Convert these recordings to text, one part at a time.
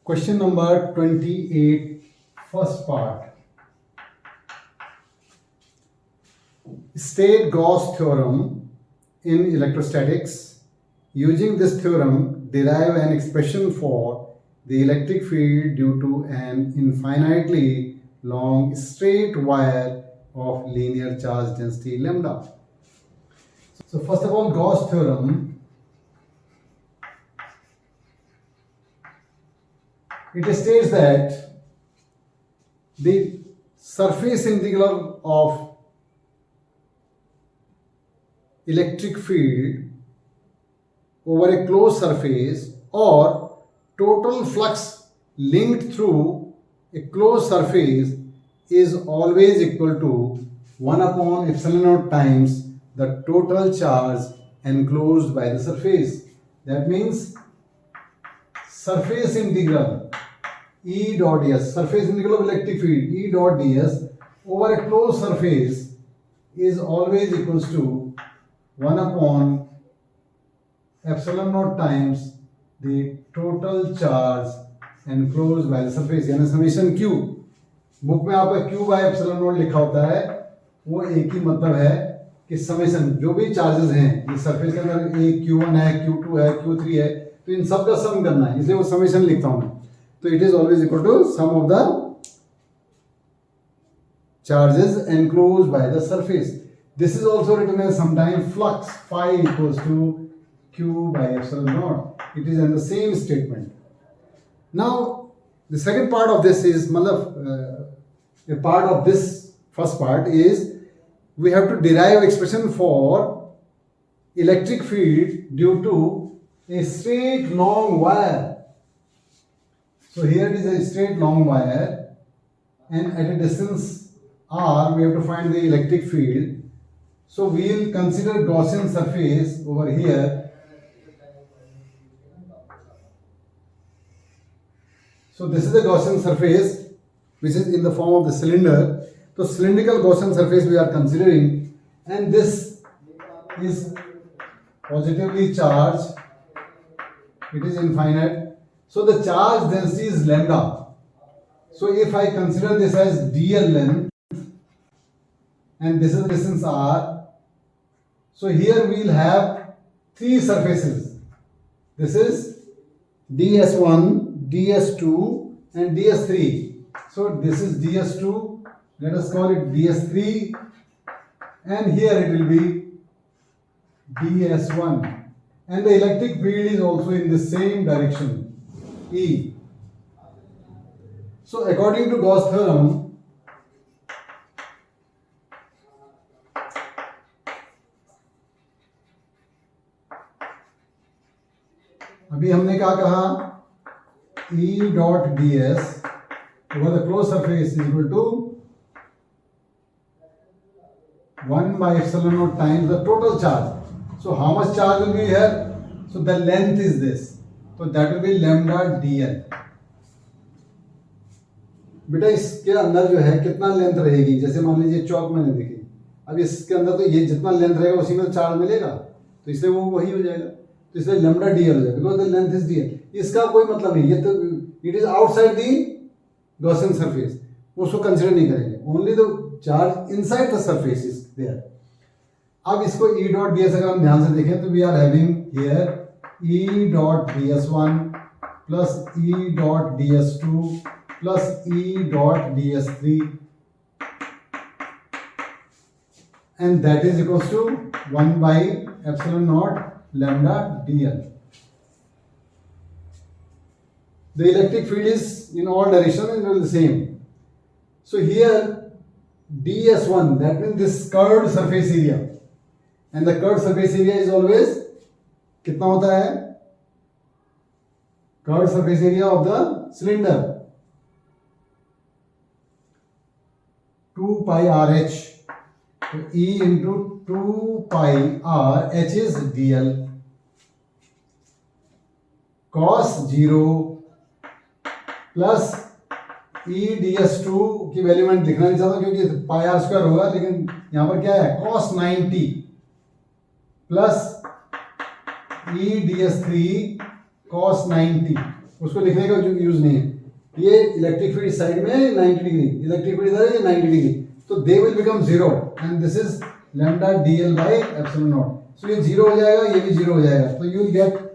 Question number 28, first part. State Gauss theorem in electrostatics. Using this theorem, derive an expression for the electric field due to an infinitely long straight wire of linear charge density lambda. So first of all, Gauss theorem. It states that the surface integral of electric field over a closed surface or total flux linked through a closed surface is always equal to 1 upon epsilon naught times the total charge enclosed by the surface. That means surface integral E dot ds, surface integral of electric field E dot ds over a closed surface is always equals to 1 upon epsilon naught times the total charge enclosed by the surface, यानी summation Q. Book में आपका Q bye epsilon not लिखा होता है, वो एक ही मतलब है कि समेशन जो भी चार्जेस हैं इस सरफेस के अंदर एक Q1 है, Q2 है, Q3 है, तो इन सब का सम करना है, इसलिए वो समेशन लिखता हूं मैं. तो it is always equal to sum of the charges enclosed by the surface. This is also written as sometimes flux phi equals to Q by epsilon naught. It is in the same statement. Now the second part of this is a part of this first part is we have to derive expression for electric field due to a straight long wire. So here it is a straight long wire and at a distance r we have to find the electric field. So we will consider Gaussian surface over here. So this is the Gaussian surface which is in the form of the cylinder. So cylindrical Gaussian surface we are considering, and this is positively charged. It is infinite. So the charge density is lambda. So if I consider this as dl length and this is the distance r, so here we will have three surfaces. This is ds1, ds2 and ds3. So this is ds2, let us call it ds3, and here it will be ds1, and the electric field is also in the same direction, E. So according to Gauss theorem, अभी हमने क्या कहा, E dot ds over the closed surface is equal to 1 by epsilon naught times the total charge. So how much charge will be here? So the length is this. So that will be lambda dl. बेटा इसके अंदर जो है कितना length रहेगी, जैसे मान लीजिए चौक मैंने देखी, अब इसके अंदर तो ये जितना लेंथ रहेगा उसी में चार्ज मिलेगा, तो इसलिए वो वही हो जाएगा, तो इसलिए लैम्डा डीएल हो जाएगा because the length is DL. इसका कोई मतलब नहीं, ये तो it is outside the Gaussian surface, उसको कंसीडर नहीं करेंगे, only the charge inside the surface is there. अब इसको E डॉट ds अगर हम ध्यान से देखें तो we are having here E dot ds1 plus E dot ds2 plus E dot ds3, and that is equals to 1 by epsilon naught lambda dl. The electric field is in all directions and will be the same. So here ds1, that means this curved surface area, and the curved surface area is always कितना होता है, curved surface area of the cylinder 2 pi RH. So E into 2 pi R, H is dl. Cos 0 plus E ds2 की value मैं लिखना नहीं चाहता क्योंकि पाई are square होगा, लेकिन यहां पर क्या है cos 90 plus E ds3 cos 90. उसको लिखने का जो यूज नहीं है। ये इलेक्ट्रिक फील्ड साइड में 90 डिग्री, इलेक्ट्रिक फील्ड इधर है 90 डिग्री, तो they will become zero and this is lambda dl by epsilon naught. So ये जीरो हो जाएगा, ये भी जीरो हो जाएगा, तो you will get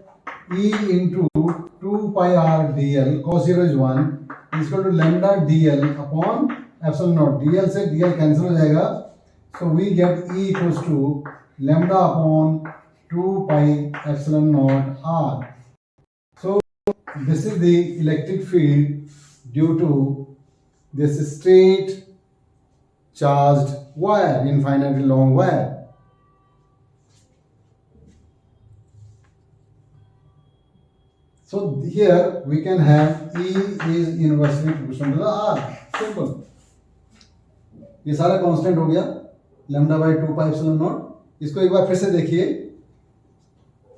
E into 2 pi r dl cos 0 is 1 is equal to lambda dl upon epsilon naught। dl से dl cancel हो जाएगा, so we get E equals to lambda upon 2 pi epsilon naught r। So this is the electric field due to this straight charged wire, infinitely long wire। So here we can have E is inversely proportional to the R, simple। ये सारा constant हो गया lambda by 2 pi epsilon naught. इसको एक बार फिर से देखिए,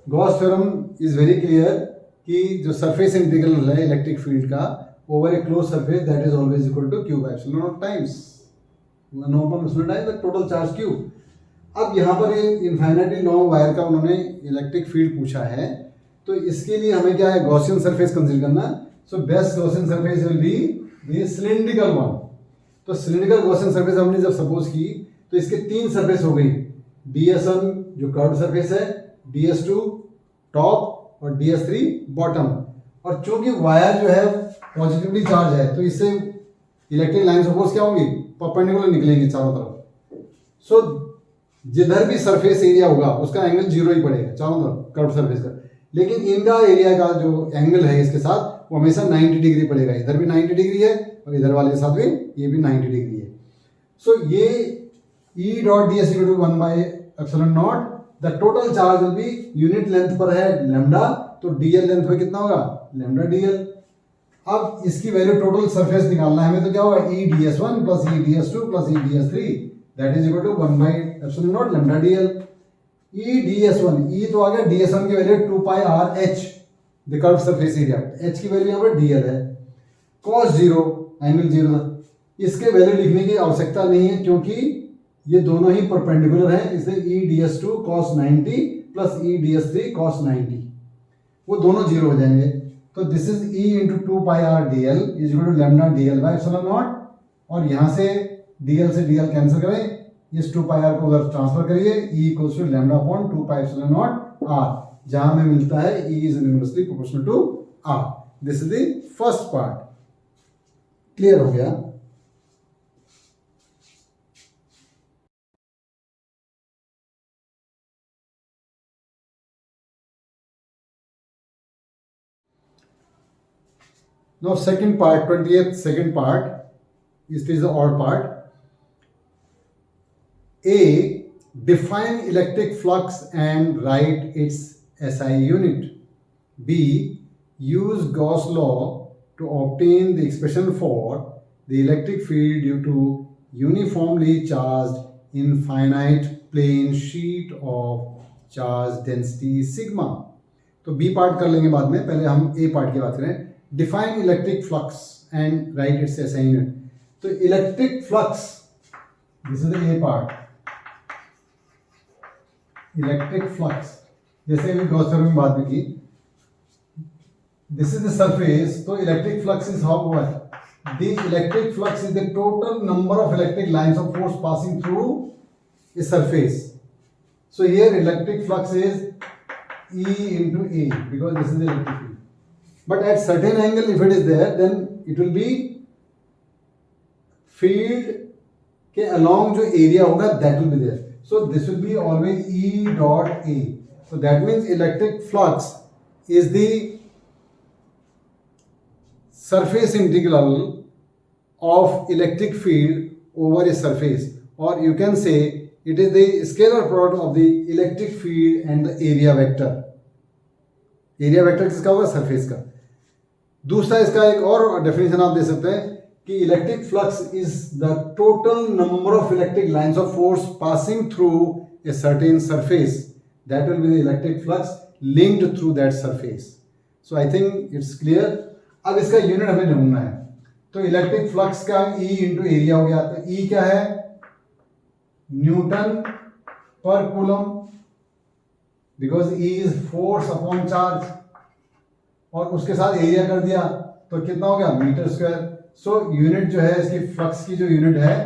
Gauss theorem is very clear कि जो सरफेस इंटीग्रल है इलेक्ट्रिक फील्ड का over a close surface that is always equal to q by epsilon naught times 1/(epsilon) times the total charge q. अब यहाँ पर ये इनफाइनाइटली लॉन्ग वायर का उन्होंने इलेक्ट्रिक फील्ड पूछा है, तो इसके लिए हमें क्या है, गॉसियन सरफेस कंसीडर करना। So best Gaussian surface will be the cylindrical one. तो सिलिंड्रिकल गॉसियन सरफेस हमने जब सपोज की तो इसके तीन सरफेस हो गई, ds1 जो कर्व्ड सरफेस है, ds2 टॉप और ds3 बॉटम। और चूंकि वायर जो है पॉजिटिवली चार्ज है तो इससे इलेक्ट्रिक लाइन सपोज क्या होंगी, परपेंडिकुलर निकलेंगी चारों तरफ। सो जिधर भी सरफेस एरिया होगा उसका एंगल जीरो ही पड़ेगा चारों तरफ कर्व्ड सरफेस का, लेकिन इनका एरिया का जो एंगल है इसके साथ वो हमेशा 90 डिग्री पड़ेगा। इधर भी 90 डिग्री है और इधर वाले के साथ भी ये भी 90 डिग्री है। सो ये E dot ds equal to 1/(epsilon)। The total charge will be, unit length पर है लैम्डा, तो dl लेंथ में कितना होगा, लैम्डा dl। अब इसकी वैल्यू टोटल सरफेस निकालना है हमें, तो क्या होगा, E ds1 plus E ds2 plus E ds3 that is equal to 1/(epsilon), lambda dl। E ds1, E तो आ गया, ds1 की value 2 pi r h the curve surface area, h की वैल्यू यहाँ पर dl है। cos 0 एंगल 0 था, इसके वैल्यू लिखने की आवश्यकता नहीं है क्योंकि ये दोनों ही परपेंडिकुलर हैं, इसलिए E ds2 cos 90 plus E ds3 cos 90 वो दोनों जीरो हो जाएंगे। तो this is E into 2 pi r dl is equal to lambda dl by epsilon naught. और यहाँ से dl से dl कैंसिल करें, इस 2 पाई r को उधर ट्रांसफर करिए, E equals to lambda upon 2 pi epsilon naught r, जहां हमें मिलता है E is inversely proportional to r। This is the first part. Clear हो गया? Now second part, 20th second part, this is the odd part. A, define electric flux and write its SI unit. B, use Gauss law to obtain the expression for the electric field due to uniformly charged infinite plane sheet of charge density sigma। तो B part कर लेंगे बाद में, पहले हम A part की बात करें। Define electric flux and write its SI unit. तो electric flux, this is the A part. Electric flux जैसे अभी गॉस थ्योरम में बात भी की, दिस इज द सरफेस, तो electric flux is how what, the electric flux is the total number of electric lines of force passing through a surface. So here electric flux is E into A because this is the electric field. But at certain angle if it is there then it will be field के along जो area होगा that will be there. So this will be always E dot A. So that means electric flux is the surface integral of electric field over a surface, or you can say it is the scalar product of the electric field and the area vector। Area vector किसका होगा, surface का। दूसरा इसका एक और definition आप दे सकते हैं कि electric flux is the total number of electric lines of force passing through a certain surface, that will be the electric flux linked through that surface. So I think it's clear. अब इसका unit हमें ढूंढना है, तो electric flux का E into area हो गया, तो E क्या है, न्यूटन पर coulomb, because E is force upon charge, और उसके साथ एरिया कर दिया तो कितना हो गया मीटर स्क्वायर। सो यूनिट जो है इसकी फ्लक्स की जो यूनिट है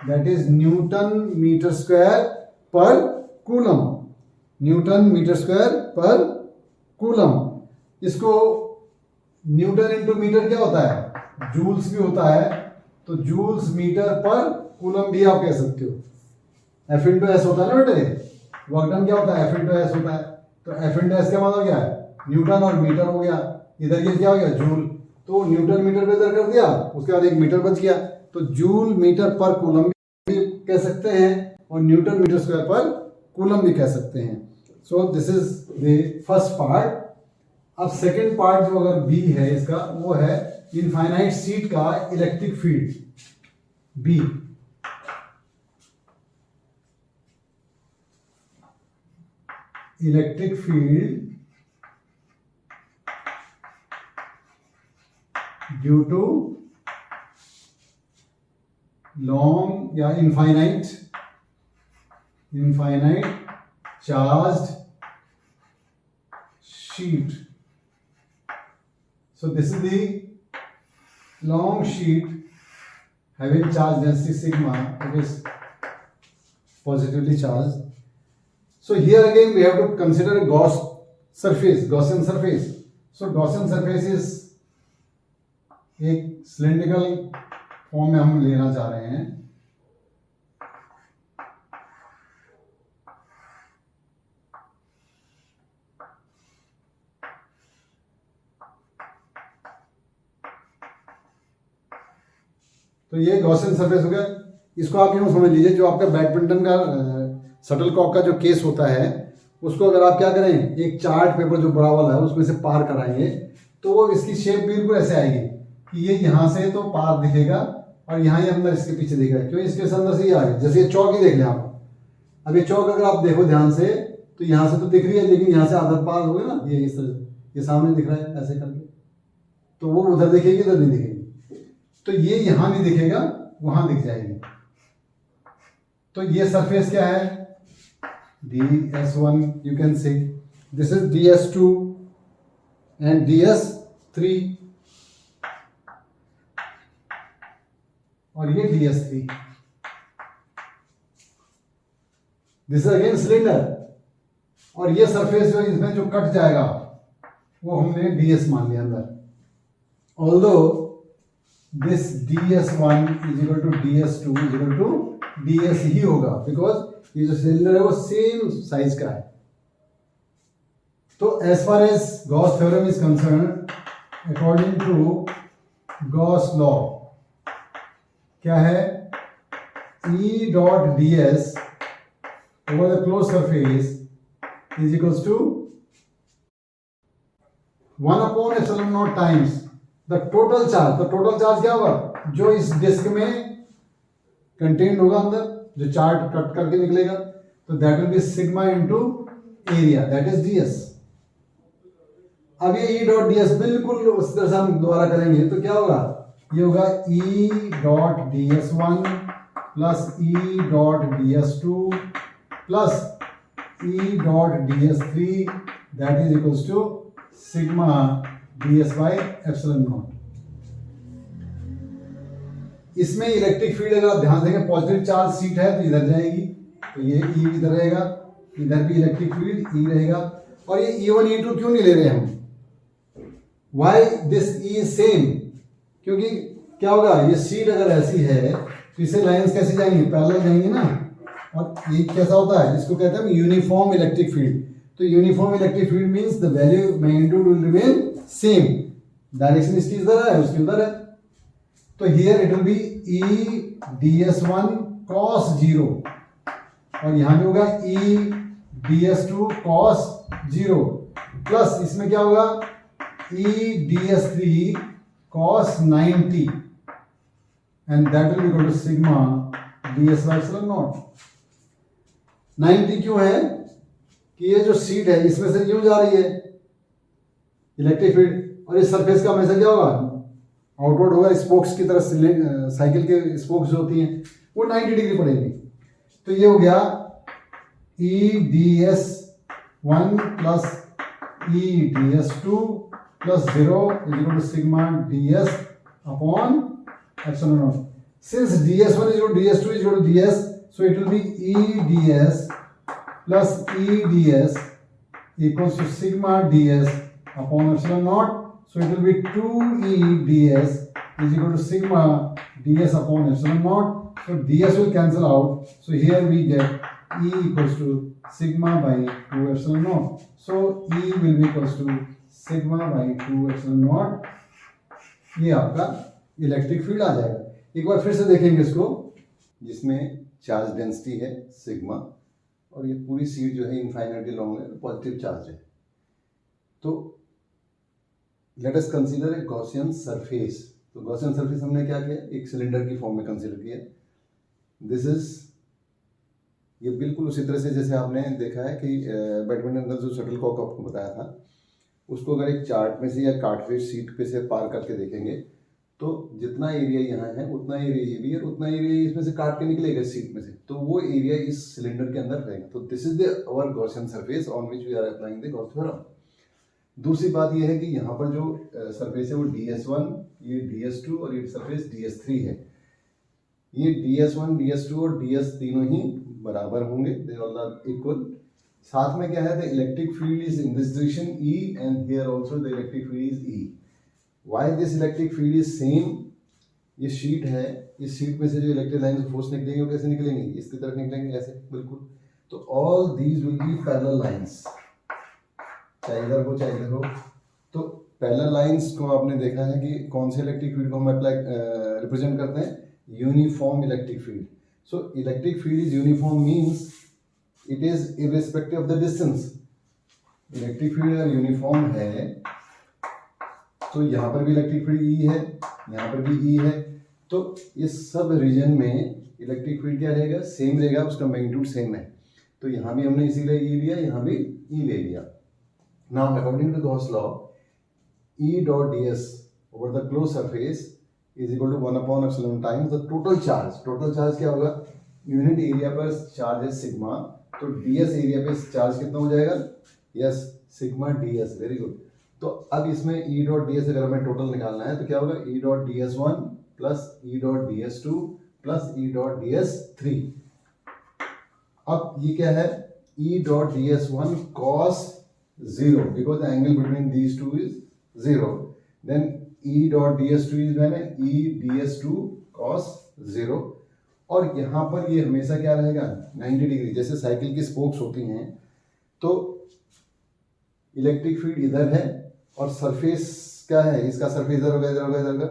that is newton metre square पर कूलम, न्यूटन मीटर स्क्वायर पर कूलम। इसको न्यूटन इंटू मीटर क्या होता है, जूल्स भी होता है, तो जूल्स मीटर पर कूलम भी आप कह सकते हो। एफ इंटू एस होता है ना बेटे, वर्क डन क्या होता है एफ इंटू एस होता है, तो एफ इंटू एस का मतलब क्या है न्यूटन और मीटर हो गया, इधर ये क्या हो गया जूल, तो न्यूटन मीटर पे इधर कर दिया, उसके बाद एक मीटर बच गया, तो जूल मीटर पर कूलम भी कह सकते हैं और न्यूटन मीटर स्क्वायर पर कूलम भी कह सकते हैं। So this is the first part. अब सेकेंड पार्ट जो अगर बी है इसका वो है इनफाइनाइट सीट का electric field B. Electric field due to long या infinite charged sheet. So this is the long sheet having charge density sigma, it is positively charged. So here again we have to consider a Gaussian surface. So Gaussian surface is एक cylindrical form में हम लेना चाह रहे हैं। तो ये Gaussian surface हो गया। इसको आप यूँ समझ लीजिए जो आपका बैडमिंटन का शटलकॉक का जो केस होता है उसको अगर आप क्या करें एक चार्ट पेपर जो बड़ा वाला है उसमें से पार कराएंगे तो वो इसकी शेप बिल्कुल ऐसे आएगी कि ये यहाँ से तो पार दिखेगा और यहाँ ही अंदर इसके पीछे दिखेगा, क्यों इसके अंदर से ये आ गया। जैसे ये चौक ही देख लें आप, अब ये चौक अगर आप देखो ध्यान से तो यहाँ से तो दिख रही है लेकिन यहाँ से आधा पार हो गया ना, ये इस तरह ये सामने दिख रहा है ऐसे करके, तो वो उधर दिखेगी इधर नहीं दिखेगी, तो ये यहां नहीं दिखेगा वहां दिख जाएगी। तो ये सरफेस क्या है ds1, you can say this is ds2 and ds3 और ये ds3, this is again cylinder और ये सरफेस जो इसमें जो कट जाएगा वो हमने ds मान लिया अंदर, although this ds1 is equal to ds2 is equal to ds ही होगा बिकॉज ये जो सिलेंडर है वो सेम साइज का है। तो as far as Gauss theorem is concern according to Gauss law क्या है E dot ds over the closed surface is equals to 1 upon epsilon naught times the total charge. तो total charge क्या होगा जो इस डिस्क में contained होगा अंदर जो चार्ट कट करके निकलेगा, तो that will B sigma into area that is ds। अब ये E डॉट ds बिल्कुल उस तरह से हम दोबारा करेंगे तो क्या होगा ये होगा E dot ds1 plus E dot ds2 plus E dot ds3 that is equals to sigma ds by epsilon naught. इसमें इलेक्ट्रिक फील्ड अगर आप ध्यान देंगे पॉजिटिव चार्ज सीट है तो इधर जाएगी, तो ये E इधर रहेगा, इधर भी इलेक्ट्रिक फील्ड E रहेगा। और ये E1 E2 क्यों नहीं ले रहे हम, why this E is same, क्योंकि क्या होगा ये सीट अगर ऐसी है तो इसे लाइंस कैसे जाएंगी पैरेलल जाएंगी ना, और ये कैसा होता है इसको कहते हैं यूनिफॉर्म इलेक्ट्रिक फील्ड। तो uniform electric field means the value magnitude will remain same, direction इसकी इधर है उसकी उधर है, तो here it will be E ds1 cos 0 और यहां भी होगा E ds2 cos 0 प्लस इसमें क्या होगा E ds3 cos 90 and that will equal to sigma ds by epsilon naught. 90 क्यों है कि ये जो सीट है इसमें से यूं जा रही है इलेक्ट्रिक फील्ड और इस सरफेस का हमेशा क्या होगा आउटवर्ड होगा, स्पोक्स की तरह साइकिल के स्पोक्स जो होती हैं वो 90 डिग्री पड़ेगी। तो ये हो गया E ds1 plus E ds2 plus 0 is equal to sigma ds upon epsilon naught. Since ds1 is equal to ds2 is equal to ds, so it will be E ds plus E ds equals to sigma ds upon epsilon naught. So it will be 2E ds is equal to sigma ds upon epsilon naught. So ds will cancel out. So here we get E equals to sigma by 2 epsilon naught. So E will be equals to sigma by 2 epsilon naught. ये आपका electric field आ जाएगा. एक बार फिर से देखेंगे इसको, जिसमें चार्ज डेंसिटी है सिग्मा और ये पूरी सीट जो है इनफाइनाइटली लॉन्ग है, पॉजिटिव चार्ज है. तो let us consider a Gaussian surface. तो गॉसियन सरफेस हमने क्या किया, एक सिलेंडर की फॉर्म में कंसीडर किया. दिस इज, ये बिल्कुल उसी तरह से जैसे आपने देखा है कि बैडमिंटन का जो शटलकॉक आपको बताया था, उसको अगर एक चार्ट में से या कार्डशीट शीट पे से पार करके देखेंगे तो जितना एरिया यहाँ है उतना एरिया ये भी है, उतना एरिया इसमें से काट के निकलेगा सीट में से, तो वो एरिया इस सिलेंडर के अंदर रहेगा. तो this is the our Gaussian surface on which we are applying the Gauss theorem. दूसरी बात ये है कि यहाँ पर जो सरफेस है वो ds1, ये ds2 और ये सरफेस ds3 है. ये ds1, ds2 और ds तीनों ही बराबर होंगे, दे ऑल आर इक्वल. साथ में क्या है, the electric field is in this direction E and here also the electric field is E. Why this electric field is same, ये शीट है, इस शीट में से जो इलेक्ट्रिक लाइन फोर्स निकलेंगे वो कैसे निकलेंगे, इसकी तरफ निकलेंगे ऐसे बिल्कुल. तो all these will be parallel lines, चाहे इधर हो चाहे इधर हो. तो पैरेलल लाइंस को आपने देखा है कि कौन से इलेक्ट्रिक फील्ड को हम अप्लाई रिप्रेजेंट करते हैं, uniform electric field. So electric field is uniform means it is irrespective of the distance. Electric field अगर यूनिफॉर्म है तो यहाँ पर भी इलेक्ट्रिक फील्ड E है, यहाँ पर भी E है, तो इस सब रीजन में इलेक्ट्रिक फील्ड क्या रहेगा, सेम रहेगा, उसका मैग्नीट्यूड सेम है. तो यहाँ भी हमने इसीलिए E लिया, यहाँ भी E ले लिया. Now according to Gauss law, E dot ds over the closed surface is equal to 1 upon epsilon times the total charge. Total charge क्या होगा, यूनिट एरिया पर चार्ज है सिग्मा, तो ds एरिया पे चार्ज कितना हो जाएगा, yes sigma ds. Very good. तो अब इसमें E डॉट ds अगर हमें टोटल निकालना है तो क्या होगा, E dot ds1 plus E dot ds2 plus E dot ds3. अब ये क्या है, E dot ds1 cos 0 because the angle between these two is 0. Then E dot ds2 is मैंने E ds2 cos 0. और यहाँ पर ये हमेशा क्या रहेगा, 90 डिग्री. जैसे साइकिल की स्पोक्स होती हैं, तो इलेक्ट्रिक फील्ड इधर है और सरफेस क्या है, इसका सरफेस इधर होगा, इधर होगा, इधर होगा,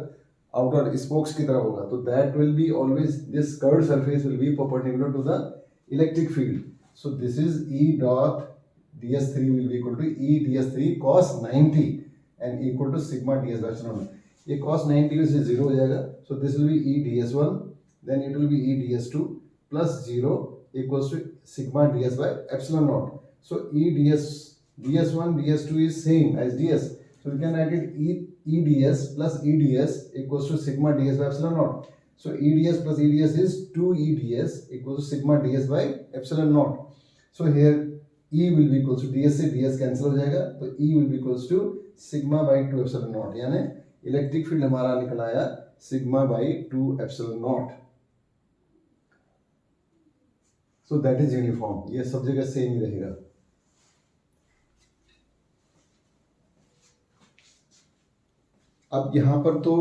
आउटर स्पोक्स की तरफ होगा. तो that will be always, this curved surface will be perpendicular to the electric field. So this is E dot ds3 will be equal to E ds3 cos 90 and equal to sigma ds by epsilon. ये cos 90 से 0 हो जाएगा. So this will be E ds1, then it will be E ds2 plus 0 equals to sigma ds by epsilon naught. So E ds1 ds2 is same as ds. So we can write it E ds plus E ds equals to sigma ds by epsilon naught. So E ds plus E ds is 2 E ds equals to sigma ds by epsilon naught. So here E will be equals to ds से ds cancel हो जाएगा, तो E will be equals to sigma by 2 epsilon naught. यानी electric field हमारा निकल आया sigma by 2 epsilon naught. So that is uniform. ये सब जगह सेम ही रहेगा. अब यहाँ पर तो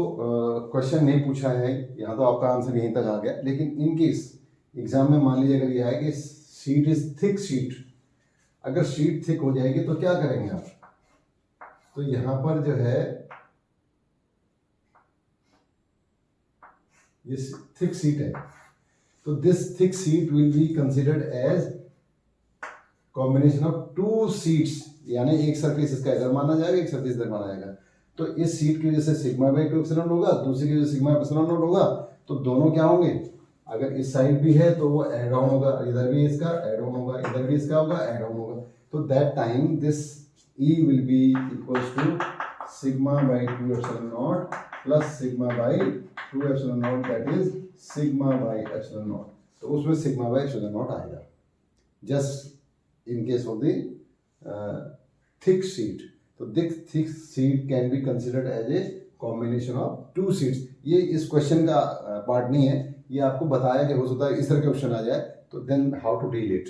क्वेश्चन नहीं पूछा है, यहाँ तो आपका आंसर यहीं तक आ गया. लेकिन इन केस एग्जाम में मान लीजिए अगर यह है कि शीट इज थिक शीट, अगर शीट थिक हो जाएगी तो क्या करेंगे आप, तो यहां पर जो है ये थिक शीट है, तो this thick sheet will be considered as combination of two sheets. यानी एक सरफेस इसका इधर माना जाएगा, एक सरफेस इधर माना जाएगा. तो इस शीट की वजह से सिग्मा बाई 2 एप्सिलॉन होगा, दूसरी की वजह से सिग्मा एप्सिलॉन नॉट होगा. तो दोनों क्या होंगे, अगर इस साइड भी है तो वो एड ऑन होगा, इधर भी इसका एड ऑन होगा, इधर भी इसका होगा एड ऑन होगा. तो that time this E will be equals to sigma by 2 epsilon naught plus sigma by 2 epsilon naught, that is sigma by epsilon naught. तो उसमें सिग्मा बाई एप्सिलॉन नॉट आएगा just in case of the thick sheet. तो thick seed can be considered as a combination of two seeds. ये इस question का part नहीं है, ये आपको बताया कि हो सकता है इस तरह के क्वेश्चन आ जाए, तो then how to deal it.